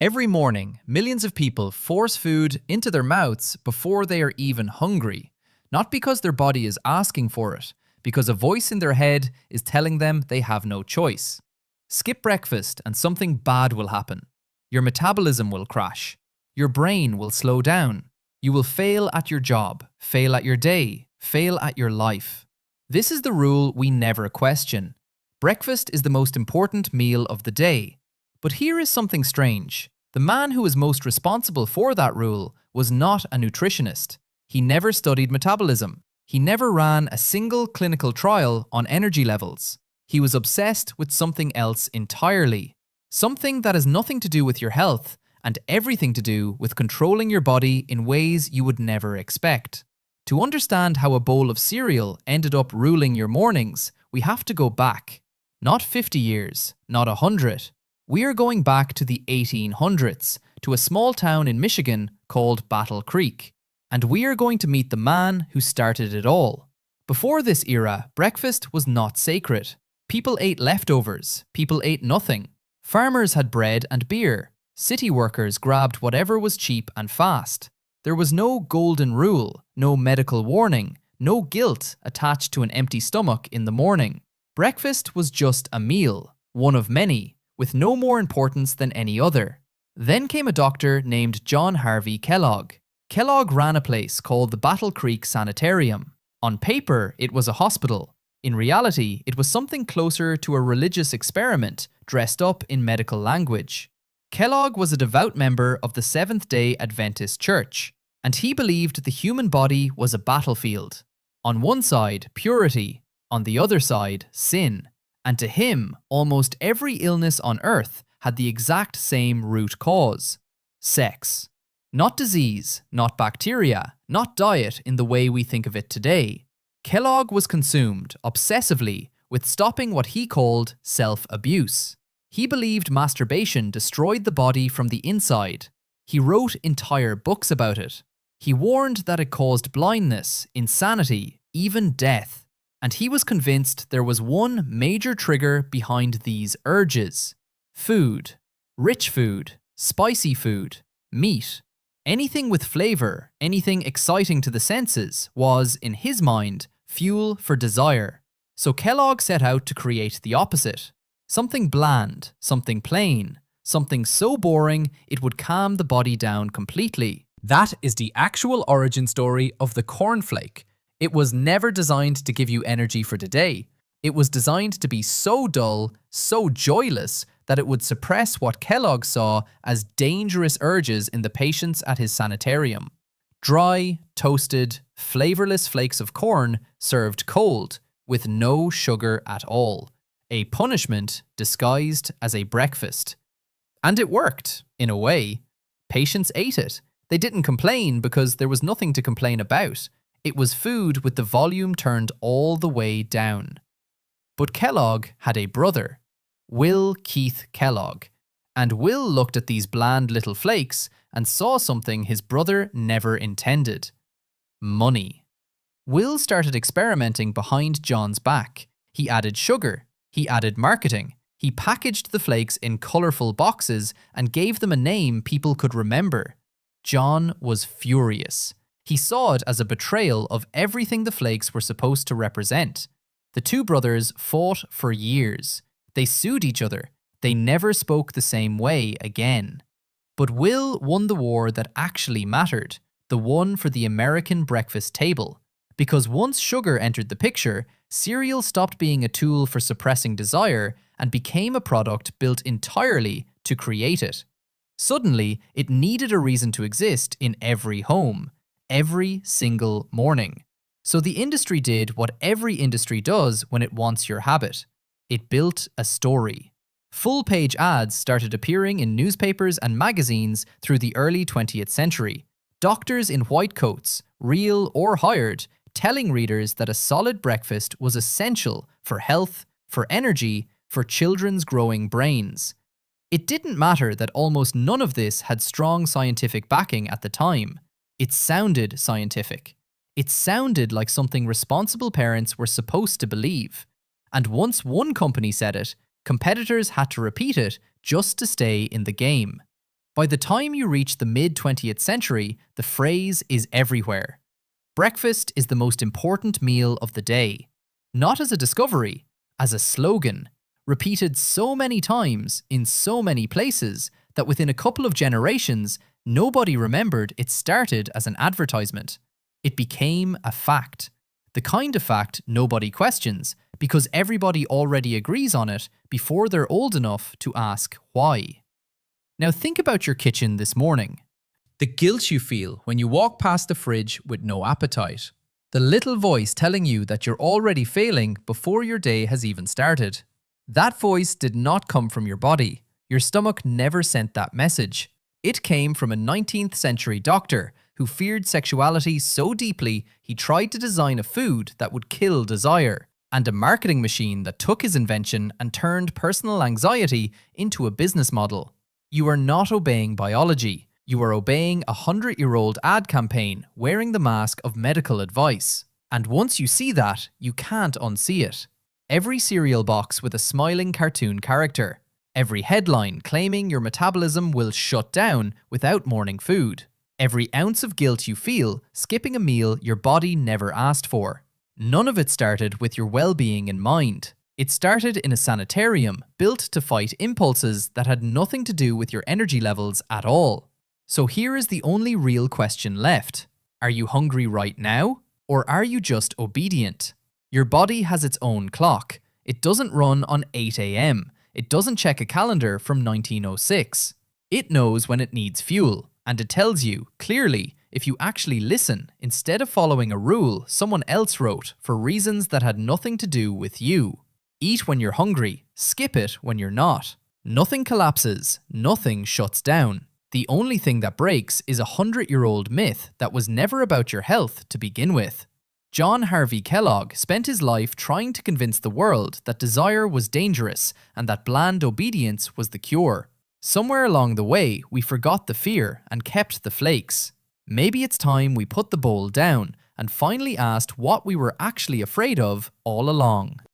Every morning, millions of people force food into their mouths before they are even hungry. Not because their body is asking for it, because a voice in their head is telling them they have no choice. Skip breakfast and something bad will happen. Your metabolism will crash. Your brain will slow down. You will fail at your job, fail at your day, fail at your life. This is the rule we never question. Breakfast is the most important meal of the day. But here is something strange. The man who was most responsible for that rule was not a nutritionist. He never studied metabolism. He never ran a single clinical trial on energy levels. He was obsessed with something else entirely. Something that has nothing to do with your health and everything to do with controlling your body in ways you would never expect. To understand how a bowl of cereal ended up ruling your mornings, we have to go back. Not 50 years, not 100. We are going back to the 1800s, to a small town in Michigan called Battle Creek. And we are going to meet the man who started it all. Before this era, breakfast was not sacred. People ate leftovers. People ate nothing. Farmers had bread and beer. City workers grabbed whatever was cheap and fast. There was no golden rule, no medical warning, no guilt attached to an empty stomach in the morning. Breakfast was just a meal, one of many, with no more importance than any other. Then came a doctor named John Harvey Kellogg. Kellogg ran a place called the Battle Creek Sanitarium. On paper, it was a hospital. In reality, it was something closer to a religious experiment dressed up in medical language. Kellogg was a devout member of the Seventh-day Adventist Church, and he believed the human body was a battlefield. On one side, purity. On the other side, sin. And to him, almost every illness on earth had the exact same root cause: sex. Not disease, not bacteria, not diet in the way we think of it today. Kellogg was consumed, obsessively, with stopping what he called self-abuse. He believed masturbation destroyed the body from the inside. He wrote entire books about it. He warned that it caused blindness, insanity, even death. And he was convinced there was one major trigger behind these urges: food. Rich food, spicy food, meat. Anything with flavor, anything exciting to the senses was, in his mind, fuel for desire. So Kellogg set out to create the opposite. Something bland, something plain, something so boring it would calm the body down completely. That is the actual origin story of the cornflake. It was never designed to give you energy for today. It was designed to be so dull, so joyless, that it would suppress what Kellogg saw as dangerous urges in the patients at his sanitarium. Dry, toasted, flavorless flakes of corn served cold, with no sugar at all. A punishment disguised as a breakfast. And it worked, in a way. Patients ate it. They didn't complain because there was nothing to complain about. It was food with the volume turned all the way down. But Kellogg had a brother, Keith Kellogg, and Will looked at these bland little flakes and saw something his brother never intended: money. Will started experimenting behind John's back. He added sugar. He added marketing. He packaged the flakes in colourful boxes and gave them a name people could remember. John was furious. He saw it as a betrayal of everything the flakes were supposed to represent. The two brothers fought for years. They sued each other. They never spoke the same way again. But Will won the war that actually mattered, the one for the American breakfast table. Because once sugar entered the picture, cereal stopped being a tool for suppressing desire and became a product built entirely to create it. Suddenly, it needed a reason to exist in every home, every single morning. So the industry did what every industry does when it wants your habit. It built a story. Full-page ads started appearing in newspapers and magazines through the early 20th century. Doctors in white coats, real or hired, telling readers that a solid breakfast was essential for health, for energy, for children's growing brains. It didn't matter that almost none of this had strong scientific backing at the time. It sounded scientific. It sounded like something responsible parents were supposed to believe. And once one company said it, competitors had to repeat it just to stay in the game. By the time you reach the mid-20th century, the phrase is everywhere. Breakfast is the most important meal of the day. Not as a discovery, as a slogan, repeated so many times in so many places that within a couple of generations, nobody remembered it started as an advertisement. It became a fact. The kind of fact nobody questions, because everybody already agrees on it before they're old enough to ask why. Now think about your kitchen this morning. The guilt you feel when you walk past the fridge with no appetite. The little voice telling you that you're already failing before your day has even started. That voice did not come from your body. Your stomach never sent that message. It came from a 19th century doctor who feared sexuality so deeply he tried to design a food that would kill desire, and a marketing machine that took his invention and turned personal anxiety into a business model. You are not obeying biology. You are obeying a 100-year-old ad campaign wearing the mask of medical advice. And once you see that, you can't unsee it. Every cereal box with a smiling cartoon character. Every headline claiming your metabolism will shut down without morning food. Every ounce of guilt you feel skipping a meal your body never asked for. None of it started with your well-being in mind. It started in a sanitarium built to fight impulses that had nothing to do with your energy levels at all. So here is the only real question left. Are you hungry right now? Or are you just obedient? Your body has its own clock. It doesn't run on 8 a.m. It doesn't check a calendar from 1906. It knows when it needs fuel, and it tells you, clearly, if you actually listen, instead of following a rule someone else wrote for reasons that had nothing to do with you. Eat when you're hungry, skip it when you're not. Nothing collapses, nothing shuts down. The only thing that breaks is a 100-year-old myth that was never about your health to begin with. John Harvey Kellogg spent his life trying to convince the world that desire was dangerous and that bland obedience was the cure. Somewhere along the way, we forgot the fear and kept the flakes. Maybe it's time we put the bowl down and finally asked what we were actually afraid of all along.